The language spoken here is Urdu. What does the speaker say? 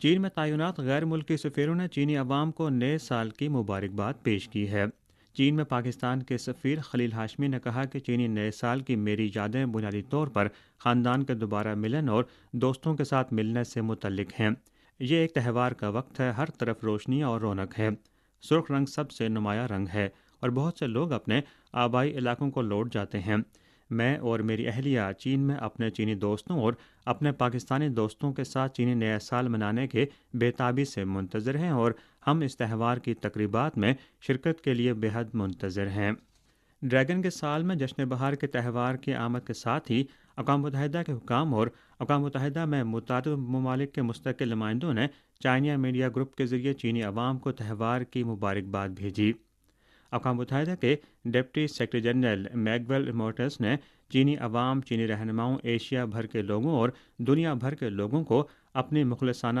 چین میں تعینات غیر ملکی سفیروں نے چینی عوام کو نئے سال کی مبارکباد پیش کی ہے۔ چین میں پاکستان کے سفیر خلیل ہاشمی نے کہا کہ چینی نئے سال کی میری یادیں بنیادی طور پر خاندان کے دوبارہ ملن اور دوستوں کے ساتھ ملنے سے متعلق ہیں۔ یہ ایک تہوار کا وقت ہے، ہر طرف روشنی اور رونق ہے۔ سرخ رنگ سب سے نمایاں رنگ ہے اور بہت سے لوگ اپنے آبائی علاقوں کو لوٹ جاتے ہیں۔ میں اور میری اہلیہ چین میں اپنے چینی دوستوں اور اپنے پاکستانی دوستوں کے ساتھ چینی نیا سال منانے کے بے تابی سے منتظر ہیں اور ہم اس تہوار کی تقریبات میں شرکت کے لیے بے حد منتظر ہیں۔ ڈریگن کے سال میں جشن بہار کے تہوار کی آمد کے ساتھ ہی اقوام متحدہ کے حکام اور اقوام متحدہ میں متعدد ممالک کے مستقل نمائندوں نے چائنیہ میڈیا گروپ کے ذریعے چینی عوام کو تہوار کی مبارکباد بھیجی۔ اقوام متحدہ کے ڈپٹی سیکرٹری جنرل میگویل موٹس نے چینی عوام، چینی رہنماؤں، ایشیا بھر کے لوگوں اور دنیا بھر کے لوگوں کو اپنی مخلصانہ